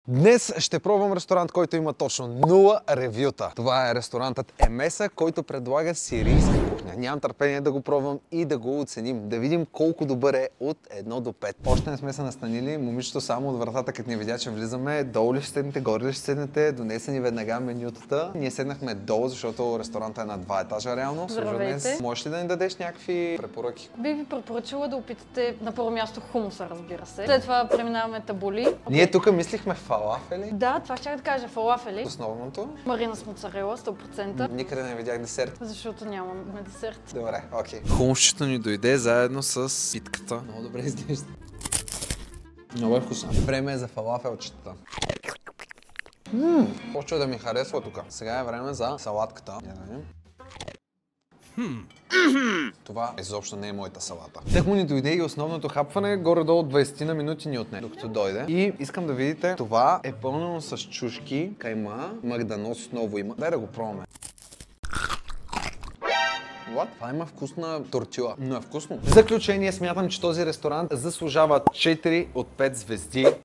Днес ще пробвам ресторант, който има точно 0 ревюта. Това е ресторантът Емеса, който предлага сирийска кухня. Нямам търпение да го пробвам и да го оценим. Да видим колко добър е от 1 до 5. Още не сме се настанили. Момичето само от вратата, като ни видя, че влизаме, долу ли ще седнете, горе ли ще седнете, донесе ни веднага менютата. Ние седнахме долу, защото ресторантът е на 2 етажа реално. Здравейте. Можеш ли да ни дадеш някакви препоръки? Би ви препоръчала да опитате на първо място хумуса, разбира се. След това преминаваме табули. Ние тук мислихме фалафели. Да, това ще да кажа фалафели. Основното. Марина с моцарела, 100%. Никъде не видях десерт. Защото нямаме десерт. Добре, окей. Хумусчето ни дойде заедно с питката. Много добре изглежда. Много е вкусно. Време е за фалафелчетата. Почва да ми харесва тук. Сега е време за салатката. Това изобщо не е моята салата. Тък му ни дойде и основното хапване, горе-долу 20 на минути ни отне, докато дойде. И искам да видите, това е пълнено с чушки, кайма, магданоз отново има. Дай да го пробваме. What? Това има вкусна тортила, но е вкусно. В заключение смятам, че този ресторант заслужава 4 от 5 звезди.